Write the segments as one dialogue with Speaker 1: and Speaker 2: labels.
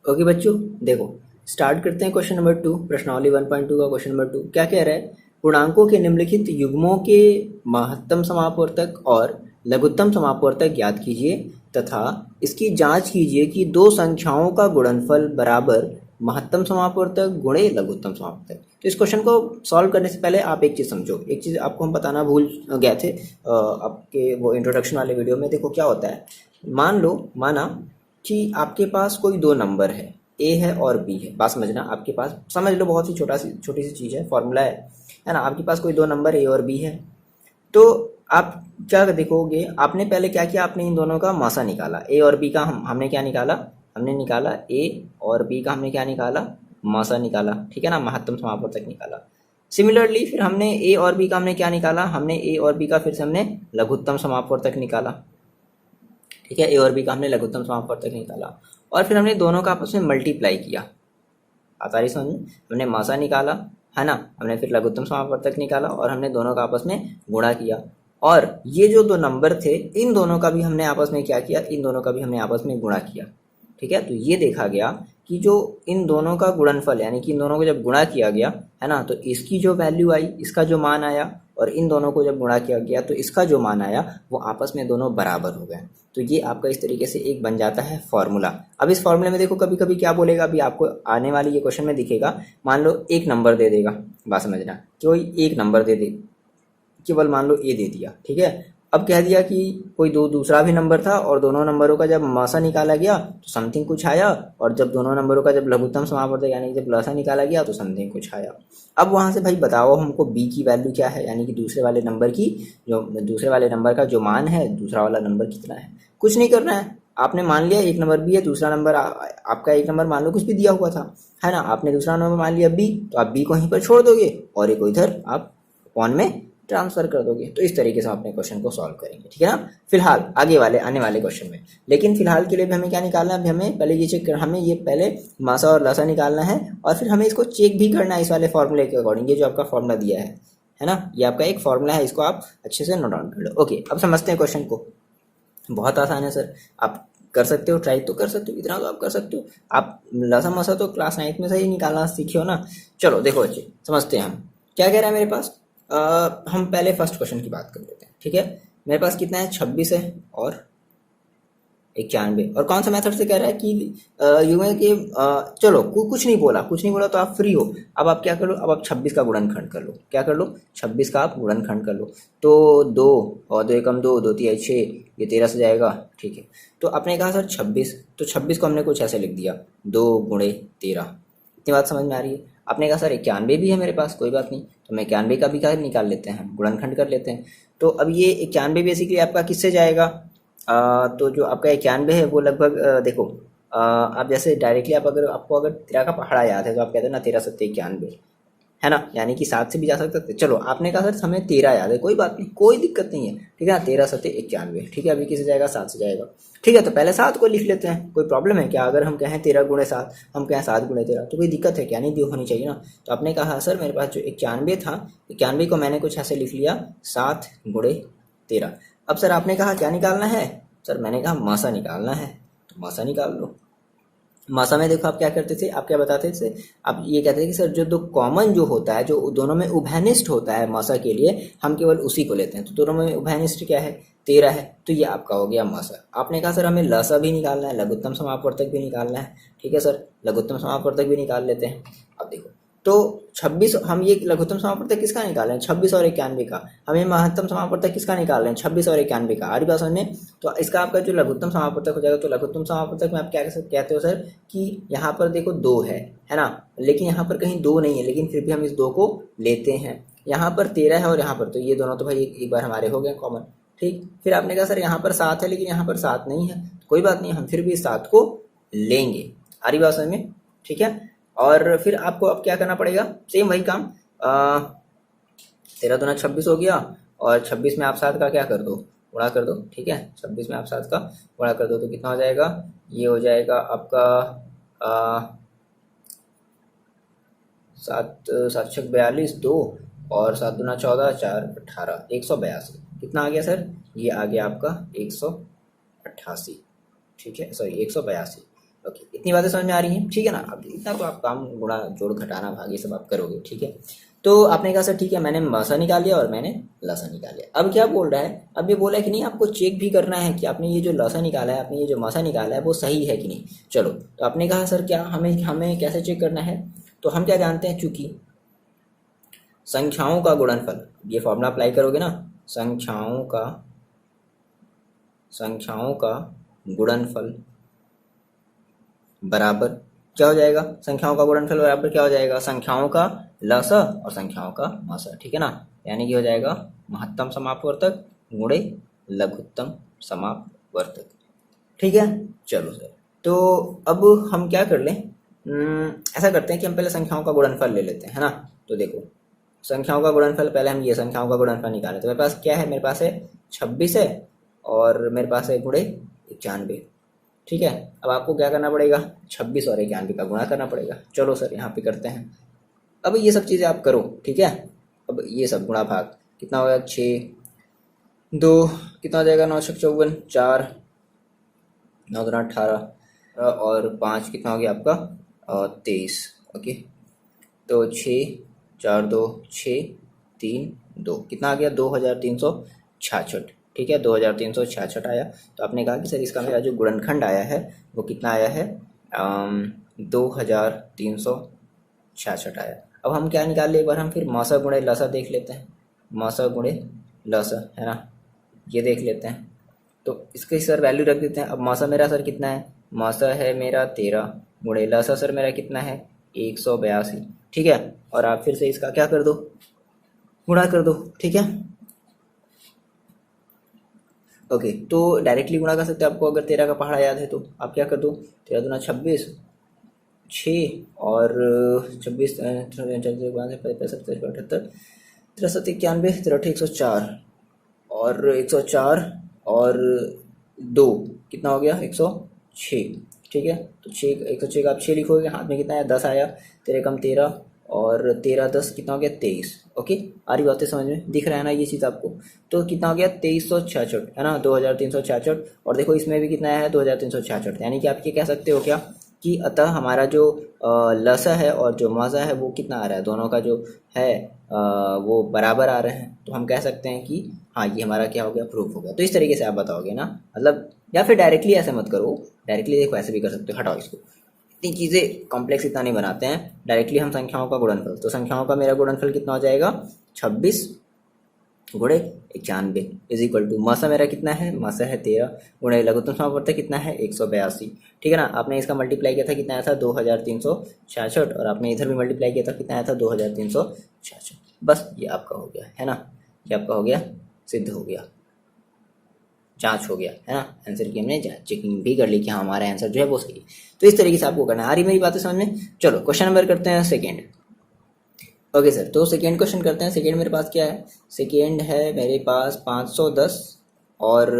Speaker 1: Okay बच्चों, देखो start करते हैं क्वेश्चन नंबर 2, प्रश्नावली 1.2 का क्वेश्चन नंबर 2 क्या कह रहा है। पूर्णांकों के निम्नलिखित युग्मों के महत्तम समापवर्तक और लघुत्तम समापवर्तक ज्ञात कीजिए तथा इसकी जांच कीजिए कि दो संख्याओं का गुणनफल बराबर महत्तम समापवर्तक गुणे लघुत्तम समापवर्तक। तो इस क्वेश्चन को सॉल्व करने से पहले आप एक चीज़ समझो। एक चीज़ आपको हम बताना भूल गए थे आपके वो इंट्रोडक्शन वाले वीडियो में। देखो क्या होता है, माना कि आपके पास कोई दो नंबर है, ए है और बी है। बात समझना, आपके पास समझ लो, बहुत ही छोटी सी चीज़ है, फॉर्मूला है ना। आपके पास कोई दो नंबर ए और बी है, तो आप क्या देखोगे, आपने पहले क्या किया, आपने इन दोनों का मासा निकाला। ए और बी का हमने क्या निकाला, हमने निकाला ए और बी का हमने क्या निकाला, मासा निकाला, ठीक है ना, महत्तम समापवर्तक निकाला। सिमिलरली फिर हमने ए और बी का हमने क्या निकाला, हमने ए और बी का फिर से हमने लघुत्तम समापवर्तक निकाला, ठीक है। ए और बी का हमने लघुत्तम समापवर्तक निकाला और फिर हमने दोनों का आपस में मल्टीप्लाई किया। आता रही समझ में, हमने मासा निकाला है ना, हमने फिर लघुत्तम समापवर्तक निकाला और हमने दोनों का आपस में गुणा किया। और ये जो दो नंबर थे, इन दोनों का भी हमने आपस में क्या किया, इन दोनों का भी हमने आपस में गुणा किया, ठीक है। तो ये देखा गया कि जो इन दोनों का गुणनफल यानी कि इन दोनों को जब गुणा किया गया है ना, तो इसकी जो वैल्यू आई, इसका जो मान आया, और इन दोनों को जब गुणा किया गया तो इसका जो मान आया वो आपस में दोनों बराबर हो गए। तो ये आपका इस तरीके से एक बन जाता है फॉर्मूला। अब इस फॉर्मूले में देखो कभी कभी क्या बोलेगा, अभी आपको आने वाली ये क्वेश्चन में दिखेगा। मान लो एक नंबर दे देगा, बात समझना, कोई एक नंबर दे दे, केवल मान लो ए दे दिया, ठीक है। अब कह दिया कि कोई दूसरा भी नंबर था और दोनों नंबरों का जब मासा निकाला गया तो समथिंग कुछ आया, और जब दोनों नंबरों का जब लघुत्तम समापवर्तक यानी जब लसा निकाला गया तो समथिंग कुछ आया। अब वहां से भाई बताओ हमको बी की वैल्यू क्या है, यानी कि दूसरे वाले नंबर की, जो दूसरे वाले नंबर का जो मान है, दूसरा वाला नंबर कितना है। कुछ नहीं करना है, आपने मान लिया एक नंबर बी है, दूसरा नंबर आपका एक नंबर मान लो कुछ भी दिया हुआ था, है ना, आपने दूसरा नंबर मान लिया बी, तो आप बी को यहीं पर छोड़ दोगे और एक इधर आप अपॉन में ट्रांसफर कर दोगे। तो इस तरीके से हम अपने क्वेश्चन को सॉल्व करेंगे, ठीक है ना। फिलहाल आने वाले क्वेश्चन में, लेकिन फिलहाल के लिए भी हमें क्या निकालना है, अभी हमें पहले ये चेक कर, हमें ये पहले मासा और लसा निकालना है और फिर हमें इसको चेक भी करना है इस वाले फॉर्मूले के अकॉर्डिंग। ये जो आपका फॉर्मूला दिया है ना, ये आपका एक फॉर्मूला है, इसको आप अच्छे से नोट डाउन कर लो। ओके, अब समझते हैं क्वेश्चन को। बहुत आसान है सर, आप कर सकते हो, ट्राई तो कर सकते हो, इतना तो आप कर सकते हो। आप लसा मसा तो क्लास 9 में से ही निकालना सीखे हो ना। चलो देखो बच्चे, समझते हैं हम क्या कह रहा है मेरे पास। हम पहले फर्स्ट क्वेश्चन की बात कर लेते हैं, ठीक है। मेरे पास कितना है, 26 है और 91, और कौन सा मेथड से कह रहा है कि युग्म के चलो कुछ नहीं बोला तो आप फ्री हो। अब आप क्या कर लो, अब आप 26 का गुणनखंड कर लो। क्या कर लो, 26 का आप गुणनखंड कर लो। तो 2 और 2 एकम 2, 2 तिहाई 6, ये 13 से जाएगा, ठीक है। तो आपने कहा सर 26, तो 26 को हमने कुछ ऐसे लिख दिया, 2 गुणे 13। इतनी बात समझ में आ रही है। आपने कहा सर 91 भी है मेरे पास, कोई बात नहीं, तो मैं 91 का भी क्या निकाल लेते हैं, गुणनखंड कर लेते हैं। तो अब ये 91 बेसिकली आपका किससे जाएगा, तो जो आपका 91 है वो लगभग देखो आप जैसे डायरेक्टली आप अगर आपको अगर 13 का पहाड़ा याद है तो आप कहते हैं ना 13 सत्ते 91, है ना, यानी कि 7 से भी जा सकते थे। चलो आपने कहा सर हमें 13 याद है, कोई बात नहीं, कोई दिक्कत नहीं है, ठीक है ना, 13 सत्ते 91, ठीक है। अभी किसे जाएगा, 7 से जाएगा, ठीक है। तो पहले 7 को लिख लेते हैं, कोई प्रॉब्लम है क्या, अगर हम कहें 13 गुणे 7, हम कहें 7 गुणे 13, तो कोई दिक्कत है क्या, नहीं दी होनी चाहिए ना। तो आपने कहा सर मेरे पास जो 91 था, 91 को मैंने कुछ ऐसे लिख लिया 7 गुणे 13। अब सर आपने कहा क्या निकालना है, सर मैंने कहा मासा निकालना है, तो मासा निकाल लो। मासा में देखो आप क्या करते थे, आप क्या बताते थे, आप ये कहते थे कि सर जो दो कॉमन जो होता है, जो दोनों में उभयनिष्ठ होता है मासा के लिए, हम केवल उसी को लेते हैं। तो दोनों में उभयनिष्ठ क्या है, 13 है, तो ये आपका हो गया मासा। आपने कहा सर हमें लसा भी निकालना है, लघुत्तम समापवर्तक भी निकालना है, ठीक है सर, लघुत्तम समापवर्तक भी निकाल लेते हैं। अब देखो तो 26, हम ये लघुत्तम समापवर्तक किसका निकाल रहे हैं, 26 और 91 का। हमें महत्तम समापवर्तक किसका निकाल रहे हैं, 26 और 91 का। आ रही बात समझ में। तो इसका आपका जो लघुत्तम समापवर्तक हो जाएगा, तो लघुत्तम समापवर्तक में आप क्या कहते हो सर, कि यहाँ पर देखो 2 है ना, लेकिन यहाँ पर कहीं 2 नहीं है, लेकिन फिर भी हम इस 2 को लेते हैं। यहाँ पर 13 है और यहाँ पर, तो ये दोनों तो भाई एक बार हमारे हो गए कॉमन, ठीक। फिर आपने कहा सर यहाँ पर 7 है, लेकिन यहाँ पर 7 नहीं है, कोई बात नहीं, हम फिर भी 7 को लेंगे। आ रही बात समझ में, ठीक है। और फिर आपको अब क्या करना पड़ेगा, सेम वही काम, 13 दूना 26 हो गया, और 26 में आप 7 का क्या कर दो, गुणा कर दो, ठीक है। 26 में आप 7 का गुणा कर दो तो कितना हो जाएगा, ये हो जाएगा आपका 7 7 छक 42, 2 और 7 दूना 14, 4 18, 182। कितना आ गया सर, ये आ गया आपका 188, ठीक है, सॉरी 182। ओके, इतनी बातें समझ में आ रही हैं, ठीक है ना। अब इतना तो आप काम गुणा जोड़ घटाना भाग ये सब आप करोगे, ठीक है। तो आपने कहा सर ठीक है, मैंने मसा निकाल लिया और मैंने लसा निकाल लिया। अब क्या बोल रहा है, अब ये बोला है कि नहीं आपको चेक भी करना है कि आपने ये जो लसा निकाला है, आपने ये जो मसा निकाला है वो सही है कि नहीं। चलो, तो आपने कहा सर क्या हमें हमें कैसे चेक करना है, तो हम क्या जानते हैं, चूंकि संख्याओं का गुणनफल, ये फॉर्मूला अप्लाई करोगे ना, संख्याओं का गुणनफल बराबर क्या हो जाएगा, संख्याओं का गुणनफल बराबर क्या हो जाएगा, संख्याओं का लसा और संख्याओं का मसा, ठीक है ना। यानी कि हो जाएगा महत्तम समापवर्तक गुणे लघुत्तम समापवर्तक, ठीक है। चलो सर, तो अब हम क्या कर लें, ऐसा करते हैं कि हम पहले संख्याओं का गुणनफल ले लेते हैं, है ना। तो देखो, संख्याओं का गुणनफल, पहले हम ये संख्याओं का गुणनफल निकालें। तो मेरे पास क्या है, मेरे पास है 26 है और मेरे पास है गुणे 91, ठीक है। अब आपको क्या करना पड़ेगा, 26 और 91 का गुणा करना पड़ेगा। चलो सर यहाँ पे करते हैं। अब ये सब चीज़ें आप करो, ठीक है। अब ये सब गुणा भाग कितना होगा, 6 2 कितना हो जाएगा, 9 6 54, 4 9 2 18 और 5 कितना हो गया आपका 23, ओके। तो 6 4 2 6 3 2 कितना आ गया, 2366, ठीक है, 2366 आया। तो आपने कहा कि सर इसका मेरा जो गुणनखंड आया है वो कितना आया है, 2366 आया। अब हम क्या निकाल ले, एक बार हम फिर मौसा गुणे लसा देख लेते हैं, मौसा गुणे लसा, है ना, ये देख लेते हैं। तो इसकी सर वैल्यू रख देते हैं। अब मौसा मेरा सर कितना है, मौसा है मेरा 13 गुणे लसा सर मेरा कितना है 182, ठीक है। और आप फिर से इसका क्या कर दो, गुणा कर दो, ठीक है। ओके, तो डायरेक्टली गुणा कर सकते हैं। आपको अगर 13 का पहाड़ा याद है तो आप क्या कर दो, 13 दूना 26, 6 और 26 65 78 63 91 63 104 और 104 और 2 कितना हो गया 106, ठीक है। तो 6 106 का आप 6 लिखोगे, हाथ में कितना है 10 आया, 13 कम 13 और 13 10 कितना हो गया 23, ओके। आ रही बातें समझ में, दिख रहा है ना ये चीज़ आपको। तो कितना हो गया 2366, है ना, 2366। और देखो इसमें भी कितना है 2366, यानी कि आप ये कह सकते हो क्या कि अतः हमारा जो लसा है और जो मज़ा है वो कितना आ रहा है, दोनों का जो है वो बराबर आ रहे हैं। तो हम कह सकते हैं कि हाँ ये हमारा क्या हो गया, प्रूफ हो गया। तो इस तरीके से आप बताओगे ना, मतलब, या फिर डायरेक्टली ऐसे मत करो, डायरेक्टली देखो ऐसे भी कर सकते हो, हटाओ इसको, इतनी चीज़ें कॉम्प्लेक्स इतना नहीं बनाते हैं। डायरेक्टली हम संख्याओं का गुणनफल, तो संख्याओं का मेरा गुणनफल कितना हो जाएगा 26 गुणे 91 इज इक्वल टू मसा मेरा कितना है, मसा है 13 गुणे लघुत्तम समापवर्तक कितना है 182, ठीक है ना। आपने इसका मल्टीप्लाई किया था, कितना आया था 2366 और आपने इधर भी मल्टीप्लाई किया था, कितना आया था 2366। बस ये आपका हो गया, है ना, ये आपका हो गया, सिद्ध हो गया, जांच हो गया, है ना। आंसर की हमने चेकिंग भी कर ली कि हाँ हमारा आंसर जो है वो सही है। तो इस तरीके से आपको करना है। आ रही मेरी बातें समझ में। चलो क्वेश्चन नंबर करते हैं सेकेंड। ओके सर, तो सेकेंड क्वेश्चन करते हैं। सेकेंड मेरे पास क्या है, सेकेंड है मेरे पास 510 और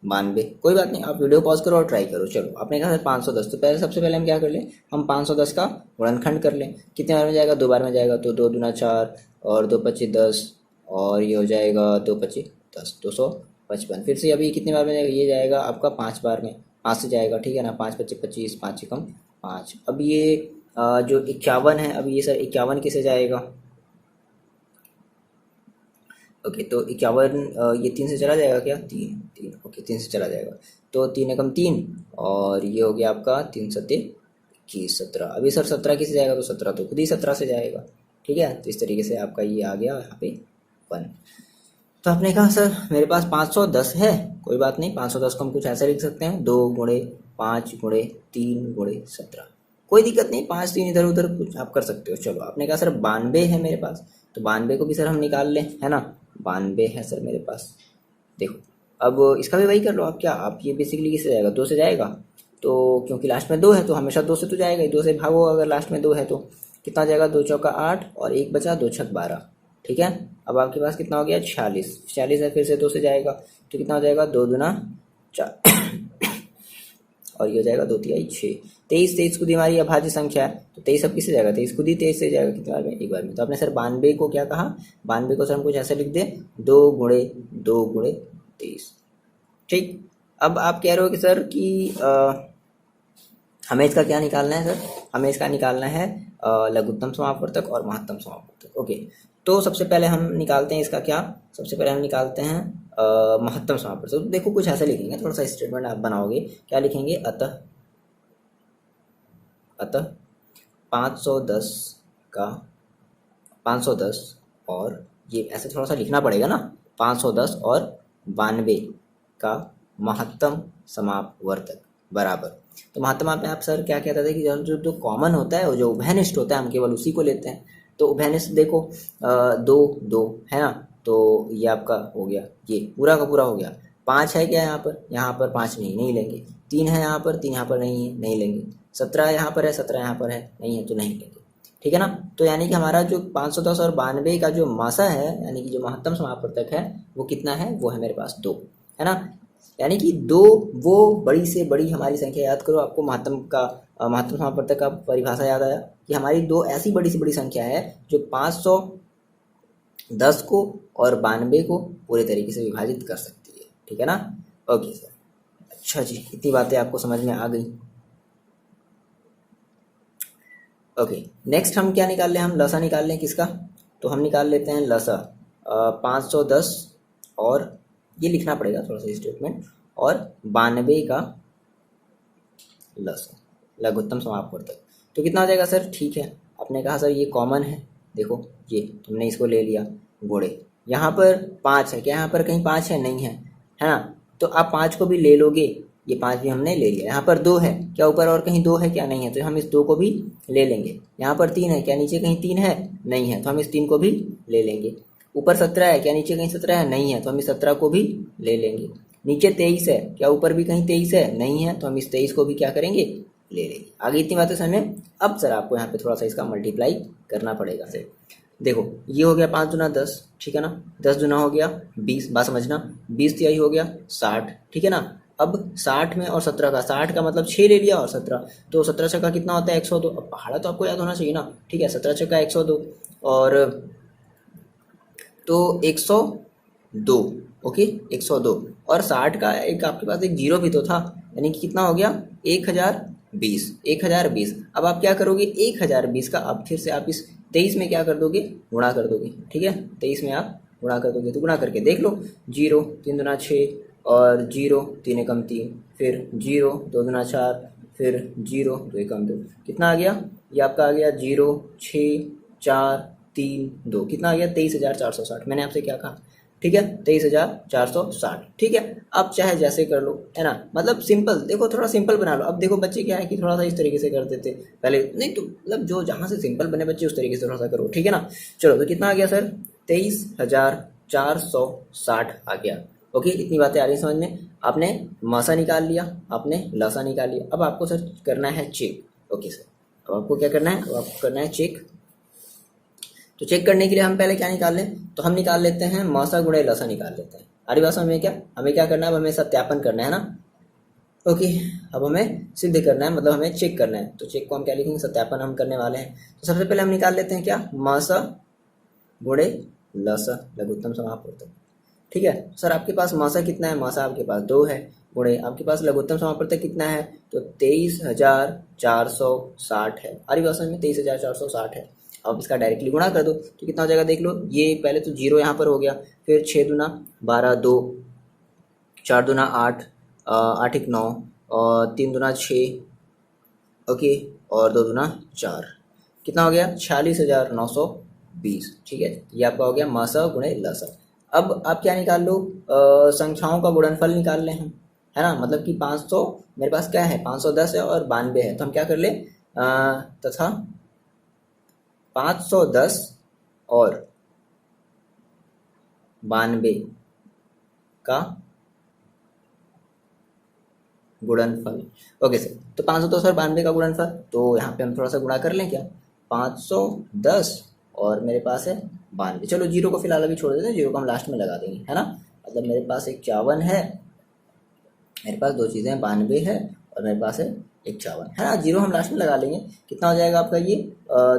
Speaker 1: 92। कोई बात नहीं, आप वीडियो पॉज करो और ट्राई करो। चलो, आपने कहा सर 510, तो पहले सबसे पहले हम क्या कर लें, हम 510 का गुणनखंड कर लें। कितने बार में जाएगा, 2 बार में जाएगा, तो 2 दूना 4 और 2 25 10 और ये हो जाएगा 2 25 10 255। फिर से अभी कितने बार में जाएगा, ये जाएगा आपका 5 बार में, 5 से जाएगा, ठीक है ना, 5 25 25, 5 से कम 5। अब ये जो 51 है, अब ये सर 51 किसे जाएगा, ओके। तो 51 ये 3 से चला जाएगा क्या, 3 3, ओके 3 से चला जाएगा। तो 3 एकम 3 और ये हो गया आपका 3 सत्ते 21 17। अभी सर 17 किसे जाएगा, तो 17 तो खुद ही 17 से जाएगा, ठीक है। तो इस तरीके से आपका ये आ गया यहाँ पे 1। तो आपने कहा सर मेरे पास 510 है, कोई बात नहीं, 510 को हम कुछ ऐसा लिख सकते हैं, 2 गुणे 5 गुणे 3 गुणे 17, कोई दिक्कत नहीं, 5 3 इधर उधर कुछ आप कर सकते हो। चलो, आपने कहा सर 92 है मेरे पास, तो 92 को भी सर हम निकाल लें, है ना। 92 है सर मेरे पास, देखो अब इसका भी वही कर लो आप, क्या आप ये बेसिकली किससे जाएगा, 2 से जाएगा। तो क्योंकि लास्ट में 2 है तो हमेशा 2 से तो जाएगा ही, 2 से भागो अगर लास्ट में 2 है तो कितना जाएगा, 2 चौका 8 और 1 बचा, 2 छक 12, ठीक है। अब आपके पास कितना हो गया 46, 46 है, फिर से 2 से जाएगा तो कितना हो जाएगा, 2 दूना 4 और ये हो जाएगा 2 तिहाई 6। 23 23 खुद ही हमारी अभाज्य संख्या है, तो 23 अब किससे जाएगा, 23 खुद ही 23 से जाएगा, कितनी बार में, एक बार में। तो आपने सर 92 को क्या कहा, 92 को सर हम कुछ ऐसे लिख दे, 2 गुणे 2 गुणे 23, ठीक। अब आप कह रहे हो कि सर कि हमें इसका क्या निकालना है सर? हमें इसका निकालना है लघुत्तम समापवर्तक और महत्तम समापवर्तक। ओके, तो सबसे पहले हम निकालते हैं इसका क्या, सबसे पहले हम निकालते हैं महत्तम समापवर्तक। तो देखो कुछ ऐसा लिखेंगे, थोड़ा सा स्टेटमेंट आप बनाओगे, क्या लिखेंगे, अतः 510 का 510 और ये ऐसे थोड़ा सा लिखना पड़ेगा ना, 510 और 92 का महत्तम समापवर्तक बराबर। तो महत्तम आप सर क्या कहते थे कि जो जो कॉमन होता है, जो उभयनिष्ठ होता है, हम केवल उसी को लेते हैं। तो उभयनिष्ठ देखो, दो दो है ना, तो ये आपका हो गया, ये पूरा का पूरा हो गया। 5 है क्या यहाँ पर 5 नहीं लेंगे। 3 है यहाँ पर, 3 यहाँ पर नहीं है, नहीं लेंगे। 17 यहाँ पर है, 17 यहाँ पर है, नहीं है, तो नहीं लेंगे। ठीक है ना। तो यानी कि हमारा जो 510 और 92 का जो मासा है, यानी कि जो महत्तम समापवर्तक है, वो कितना है, वो है मेरे पास 2, है ना। यानी कि 2 वो बड़ी से बड़ी हमारी संख्या, याद करो, आपको महत्तम समापवर्तक का परिभाषा याद आया कि हमारी 2 ऐसी बड़ी से बड़ी संख्या है जो 510 को और 92 को पूरे तरीके से विभाजित कर सकती है। ठीक है ना। ओके सर, अच्छा जी, इतनी बातें आपको समझ में आ गई। ओके, नेक्स्ट हम क्या निकाल लें, हम लसा निकाल लें किसका, तो हम निकाल लेते हैं लसा 510 और ये लिखना पड़ेगा थोड़ा सा स्टेटमेंट, और 92 का लसा लघुत्तम समापवर्तक। तो कितना हो जाएगा सर? ठीक है, आपने कहा सर ये कॉमन है, देखो ये तुमने इसको ले लिया गोड़े, यहाँ पर 5 है क्या, यहाँ पर कहीं 5 है, नहीं है ना, तो आप 5 को भी ले लोगे, ये 5 भी हमने ले लिया। यहाँ पर 2 है क्या, ऊपर और कहीं 2 है क्या, नहीं है, तो हम इस 2 को भी ले लेंगे। यहाँ पर 3 है क्या, नीचे कहीं 3 है, नहीं है, तो हम इस 3 को भी ले लेंगे। ऊपर 17 है क्या, नीचे कहीं 17 है, नहीं है, तो हम इस 17 को भी ले लेंगे। नीचे 23 है क्या, ऊपर भी कहीं 23 है, नहीं है, तो हम इस 23 को भी क्या करेंगे, ले लेंगे। आगे इतनी बातें समझ में। अब सर आपको यहाँ पे थोड़ा सा इसका मल्टीप्लाई करना पड़ेगा सर। देखो ये हो गया 5 दूना 10, ठीक है ना, 10 दूना हो गया 20, बात समझना, 20 तिहाई हो गया 60, ठीक है ना। अब 60 में और 17 का, 60 का मतलब 6 ले लिया और 17, तो 17 छक्का कितना होता है, 102। अब पहाड़ा तो आपको याद होना चाहिए ना, ठीक है, 17 छक्का 102 और तो 102, ओके 102, और 60 का एक आपके पास एक जीरो भी तो था, यानी कि कितना हो गया 1020, 1020। अब आप क्या करोगे, 1020 का आप फिर से आप इस 23 में क्या कर दोगे, गुणा कर दोगे, ठीक है, 23 में आप गुणा कर दोगे, तो गुणा करके देख लो, 0 3 दूना 6 और 0 3 एकम 3, फिर 0 2 दूना 4, फिर 0 2 एकम 2, कितना आ गया, ये आपका आ गया 0 6 4 3 2, कितना आ गया 23,460। मैंने आपसे क्या कहा, ठीक है, 23,460, ठीक है। अब चाहे जैसे कर लो, है ना, मतलब सिंपल, देखो थोड़ा सिंपल बना लो। अब देखो बच्चे क्या है कि थोड़ा सा इस तरीके से करते थे पहले, नहीं तो मतलब जो जहाँ से सिंपल बने बच्चे उस तरीके से थोड़ा सा करो, ठीक है ना। चलो तो कितना आ गया सर, 23,460 आ गया। ओके, इतनी बातें आ रही समझ में। आपने मासा निकाल लिया, आपने लसा निकाल लिया, अब आपको सर करना है चेक। ओके सर, अब आपको क्या करना है, अब आपको करना है चेक। तो चेक करने के लिए हम पहले क्या निकाल लें, तो हम निकाल लेते हैं मासा गुणे लसा निकाल लेते हैं। आरी बात में क्या, हमें क्या करना है, अब हमें सत्यापन करना है ना। ओके, अब हमें सिद्ध करना है, मतलब हमें चेक करना है। तो चेक को हम क्या लिखेंगे, सत्यापन हम करने वाले हैं। तो सबसे पहले हम निकाल लेते हैं क्या, मासा गुणे लसा लघुत्तम समापवर्तक। ठीक है सर, आपके पास मासा कितना है, मासा आपके पास 2 है, गुणे आपके पास लघुत्तम समापवर्तक कितना है, तो 23,460 है। आरी बात में 23,460 है। अब इसका डायरेक्टली गुणा कर दो, तो कितना हो जाएगा देख लो, ये पहले तो 0 यहाँ पर हो गया, फिर 6 दूना 12 2, 4 दूना 8 8 1 9 और 3 दूना 6, ओके, और 2 दूना 4, कितना हो गया 46,920। ठीक है, ये आपका हो गया मासा गुणे लसा। अब आप क्या निकाल लो, संख्याओं का गुणनफल निकाल लें हम, है ना, मतलब कि 500 मेरे पास क्या है, 510 है और 92 है, तो हम क्या कर ले, तथा 510 और 92 का गुणनफल। ओके सर, तो 510 और 92 का गुणनफल, तो यहाँ पे हम थोड़ा सा गुणा कर लें क्या, 510 और मेरे पास है 92, चलो 0 को फिलहाल अभी छोड़ देते हैं, 0 को हम लास्ट में लगा देंगे, है ना। मतलब मेरे पास 51 है, मेरे पास 2 चीज़ें हैं, 92 है और मेरे पास है 51, है ना। 0 हम लास्ट में लगा लेंगे, कितना हो जाएगा आपका ये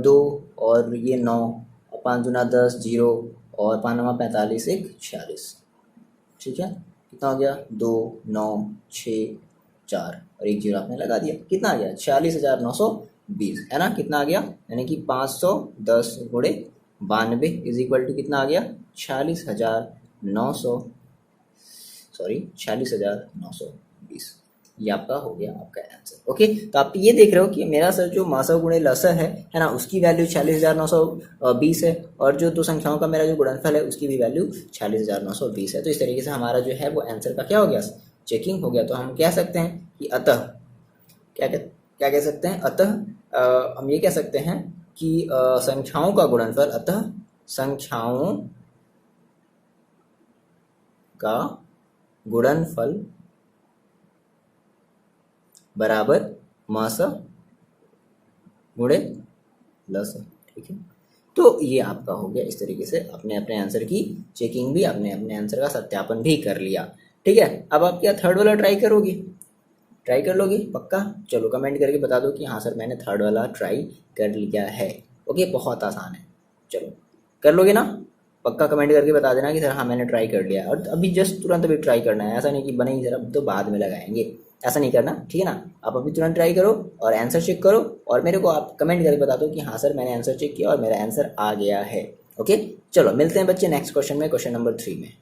Speaker 1: 2 और ये 9, 5 दूना 10, 0 और 5 9 45 1 46, ठीक है, कितना हो गया 2 9 6 4 और एक जीरो आपने लगा दिया, कितना आ गया 46,920 है ना, कितना आ गया, यानी कि 510 गुणे 92 इज इक्वल टू कितना आ गया 46,920। ये आपका हो गया आपका आंसर। ओके, तो आप ये देख रहे हो कि मेरा सर जो मासा गुणे लसा है ना, उसकी वैल्यू 46,920 है, और जो दो संख्याओं का मेरा जो गुणनफल है उसकी भी वैल्यू 46,920 है। तो इस तरीके से हमारा जो है वो आंसर का क्या हो गया, चेकिंग हो गया। तो हम कह सकते हैं कि अतः क्या कह सकते हैं, अतः हम ये कह सकते हैं कि संख्याओं का गुणनफल, अतः संख्याओं का गुणनफल बराबर मासा गुणे लसा। ठीक है, तो ये आपका हो गया। इस तरीके से आपने अपने आंसर की चेकिंग भी, आपने अपने आंसर का सत्यापन भी कर लिया। ठीक है, अब आप क्या थर्ड वाला ट्राई करोगे, ट्राई कर लोगे पक्का? चलो कमेंट करके बता दो कि हाँ सर मैंने थर्ड वाला ट्राई कर लिया है। ओके, बहुत आसान है, चलो कर लोगे ना, पक्का कमेंट करके बता देना कि सर हाँ मैंने ट्राई कर लिया। और अभी जस्ट तुरंत अभी ट्राई करना है, ऐसा नहीं कि बनेगी सर अब तो बाद में लगाएंगे, ऐसा नहीं करना, ठीक है ना। आप अभी तुरंत ट्राई करो और आंसर चेक करो, और मेरे को आप कमेंट करके बता दो कि हाँ सर मैंने आंसर चेक किया और मेरा आंसर आ गया है। ओके, चलो मिलते हैं बच्चे नेक्स्ट क्वेश्चन में, क्वेश्चन नंबर 3 में।